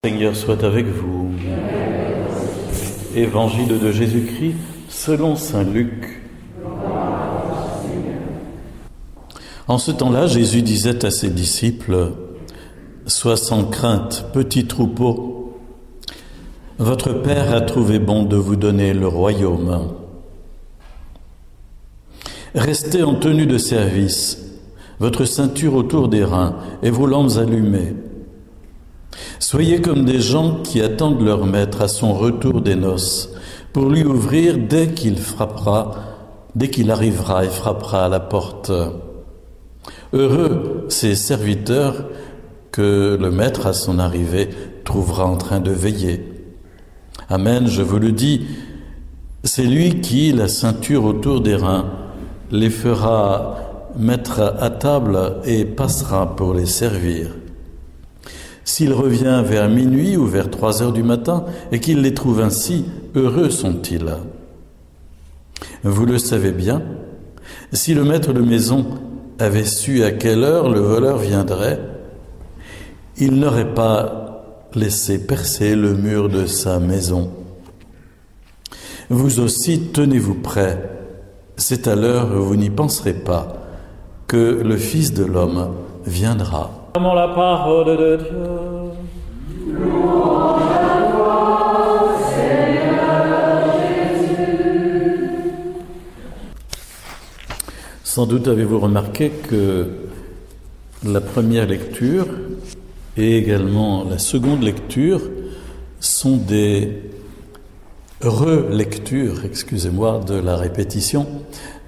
Seigneur soit avec vous. Évangile de Jésus-Christ selon saint Luc. En ce temps-là, Jésus disait à ses disciples: « Sois sans crainte, petit troupeau. Votre Père a trouvé bon de vous donner le royaume. Restez en tenue de service, votre ceinture autour des reins et vos lampes allumées. Soyez comme des gens qui attendent leur maître à son retour des noces, pour lui ouvrir dès qu'il arrivera et frappera à la porte. Heureux ces serviteurs que le maître à son arrivée trouvera en train de veiller. Amen, je vous le dis, c'est lui qui, la ceinture autour des reins, les fera mettre à table et passera pour les servir. S'il revient vers minuit ou vers 3 heures du matin et qu'il les trouve ainsi, heureux sont-ils. Vous le savez bien, si le maître de maison avait su à quelle heure le voleur viendrait, il n'aurait pas laissé percer le mur de sa maison. Vous aussi, tenez-vous prêts. C'est à l'heure où vous n'y penserez pas que le Fils de l'homme viendra. La parole de Dieu. Louange à toi, Seigneur Jésus. Sans doute avez-vous remarqué que la première lecture et également la seconde lecture sont des relectures, excusez-moi de la répétition,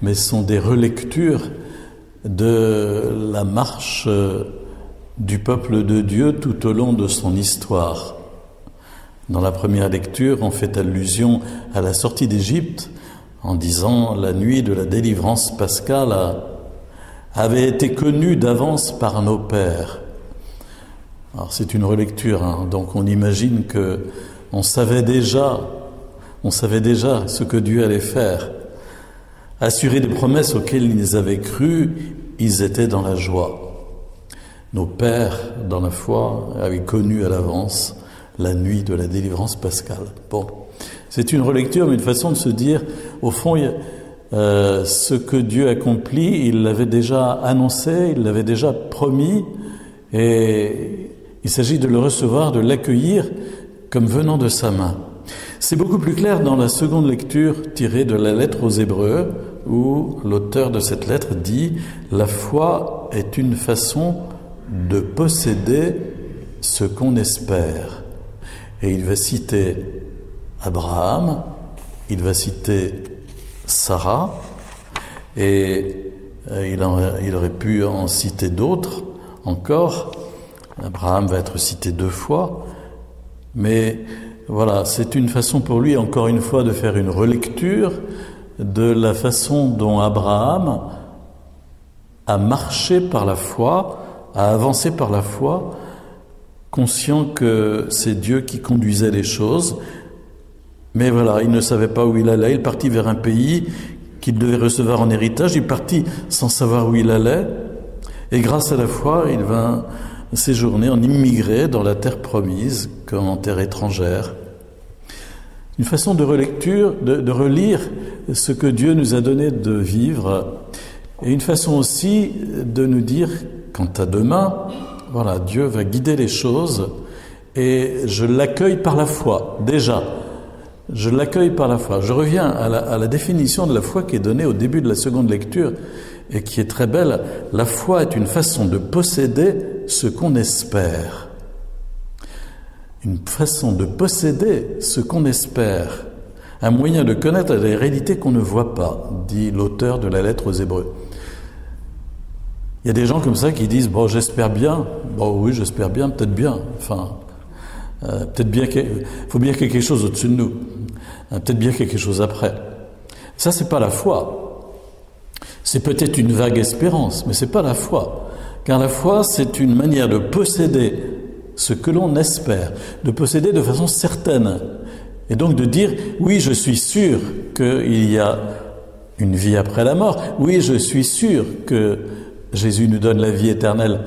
mais sont des relectures de la marche du peuple de Dieu tout au long de son histoire. Dans la première lecture, on fait allusion à la sortie d'Égypte en disant « La nuit de la délivrance pascale avait été connue d'avance par nos pères ». Alors c'est une relecture, donc on imagine que on savait déjà ce que Dieu allait faire. Assurés des promesses auxquelles ils avaient cru, ils étaient dans la joie. Nos pères, dans la foi, avaient connu à l'avance la nuit de la délivrance pascale. Bon, c'est une relecture, mais une façon de se dire, au fond, ce que Dieu accomplit, il l'avait déjà annoncé, il l'avait déjà promis, et il s'agit de le recevoir, de l'accueillir comme venant de sa main. C'est beaucoup plus clair dans la seconde lecture tirée de la lettre aux Hébreux, où l'auteur de cette lettre dit « La foi est une façon de posséder ce qu'on espère ». Et il va citer Abraham, il va citer Sarah, et il aurait pu en citer d'autres encore. Abraham va être cité 2 fois, mais voilà, c'est une façon pour lui, encore une fois, de faire une relecture de la façon dont Abraham a marché par la foi, a avancé par la foi, conscient que c'est Dieu qui conduisait les choses. Mais voilà, il ne savait pas où il allait, il partit vers un pays qu'il devait recevoir en héritage, il partit sans savoir où il allait, et grâce à la foi, il vint séjourner en immigré dans la terre promise comme en terre étrangère. Une façon de relecture, de relire ce que Dieu nous a donné de vivre, et une façon aussi de nous dire, quant à demain, voilà, Dieu va guider les choses, et je l'accueille par la foi, déjà. Je l'accueille par la foi. Je reviens à la définition de la foi qui est donnée au début de la seconde lecture, et qui est très belle. La foi est une façon de posséder ce qu'on espère. Une façon de posséder ce qu'on espère. Un moyen de connaître les réalités qu'on ne voit pas, dit l'auteur de la lettre aux Hébreux. Il y a des gens comme ça qui disent « Bon, j'espère bien. Bon, oui, j'espère bien, peut-être bien. Enfin, peut-être bien faut bien quelque chose au-dessus de nous. Peut-être bien quelque chose après. » Ça, c'est pas la foi. C'est peut-être une vague espérance, mais c'est pas la foi. Car la foi, c'est une manière de posséder ce que l'on espère, de posséder de façon certaine. Et donc de dire, oui, je suis sûr qu'il y a une vie après la mort. Oui, je suis sûr que Jésus nous donne la vie éternelle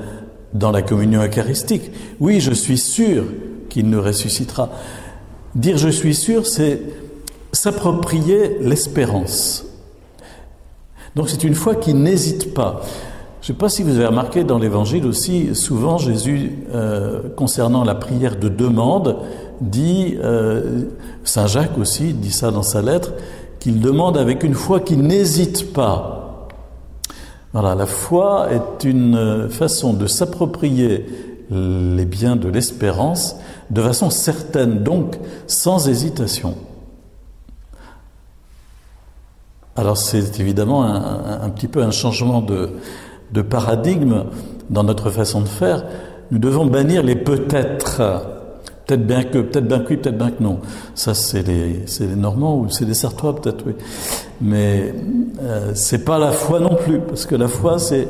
dans la communion eucharistique. Oui, je suis sûr qu'il nous ressuscitera. Dire je suis sûr, c'est s'approprier l'espérance. Donc c'est une foi qui n'hésite pas. Je ne sais pas si vous avez remarqué dans l'Évangile aussi, souvent Jésus, concernant la prière de demande, dit, Saint Jacques aussi dit ça dans sa lettre, qu'il demande avec une foi qui n'hésite pas. Voilà, la foi est une façon de s'approprier les biens de l'espérance de façon certaine, donc sans hésitation. Alors c'est évidemment un petit peu un changement de paradigme dans notre façon de faire. Nous devons bannir les peut-être. Peut-être bien que, peut-être bien que oui, peut-être bien que non. Ça, c'est les Normands ou c'est les Sartois, peut-être, oui. Mais c'est pas la foi non plus, parce que la foi, c'est,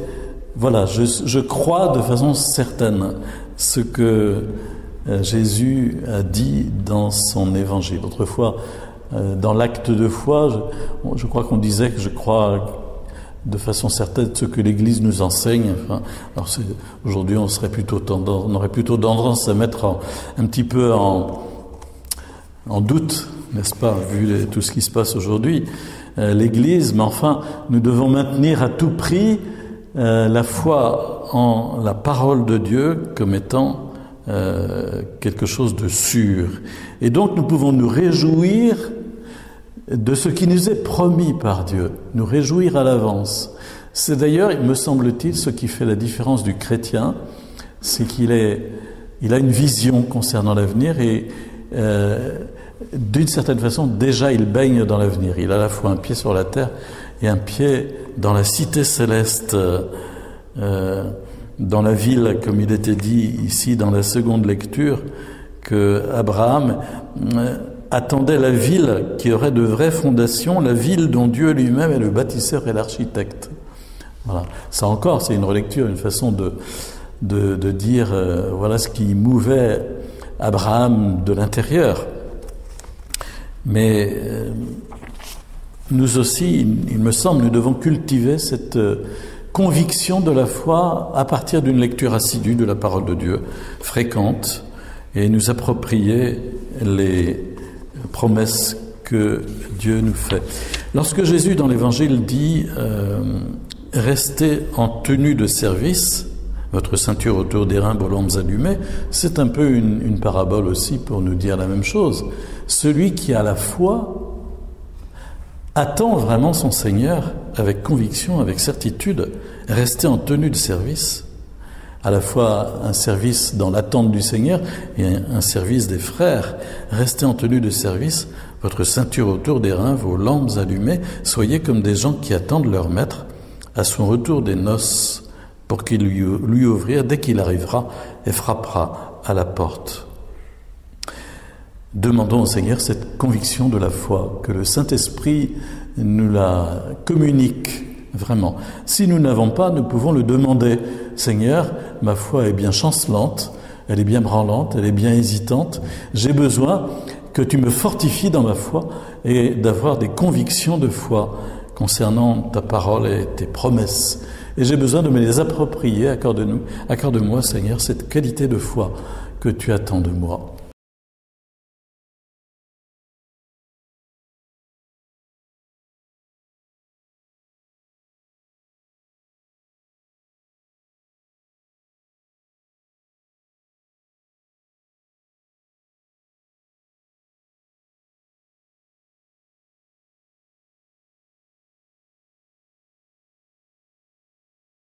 voilà, je crois de façon certaine ce que Jésus a dit dans son évangile. Autrefois, dans l'acte de foi, je crois qu'on disait que je crois de façon certaine ce que l'Église nous enseigne. Enfin, alors aujourd'hui, on aurait plutôt tendance à mettre un petit peu en doute, n'est-ce pas, vu tout ce qui se passe aujourd'hui, l'Église. Mais enfin, nous devons maintenir à tout prix la foi en la parole de Dieu comme étant quelque chose de sûr. Et donc, nous pouvons nous réjouir de ce qui nous est promis par Dieu, nous réjouir à l'avance. C'est d'ailleurs, il me semble-t-il, ce qui fait la différence du chrétien, c'est qu'il a une vision concernant l'avenir et d'une certaine façon, déjà il baigne dans l'avenir. Il a à la fois un pied sur la terre et un pied dans la cité céleste, dans la ville, comme il était dit ici dans la seconde lecture, que Abraham attendait la ville qui aurait de vraies fondations, la ville dont Dieu lui-même est le bâtisseur et l'architecte. Voilà. Ça encore, c'est une relecture, une façon de dire voilà ce qui mouvait Abraham de l'intérieur. Mais nous aussi, il me semble, nous devons cultiver cette conviction de la foi à partir d'une lecture assidue de la parole de Dieu, fréquente, et nous approprier les promesses que Dieu nous fait. Lorsque Jésus dans l'Évangile dit restez en tenue de service, votre ceinture autour des reins, vos lampes allumées, c'est un peu une parabole aussi pour nous dire la même chose. Celui qui a la foi attend vraiment son Seigneur avec conviction, avec certitude, rester en tenue de service, à la fois un service dans l'attente du Seigneur et un service des frères. Restez en tenue de service, votre ceinture autour des reins, vos lampes allumées, soyez comme des gens qui attendent leur maître à son retour des noces pour qu'il lui ouvrir dès qu'il arrivera et frappera à la porte. Demandons au Seigneur cette conviction de la foi, que le Saint-Esprit nous la communique vraiment. Si nous n'avons pas, nous pouvons le demander. Seigneur, ma foi est bien chancelante, elle est bien branlante, elle est bien hésitante. J'ai besoin que tu me fortifies dans ma foi et d'avoir des convictions de foi concernant ta parole et tes promesses. Et j'ai besoin de me les approprier. Accorde-moi, Seigneur, cette qualité de foi que tu attends de moi.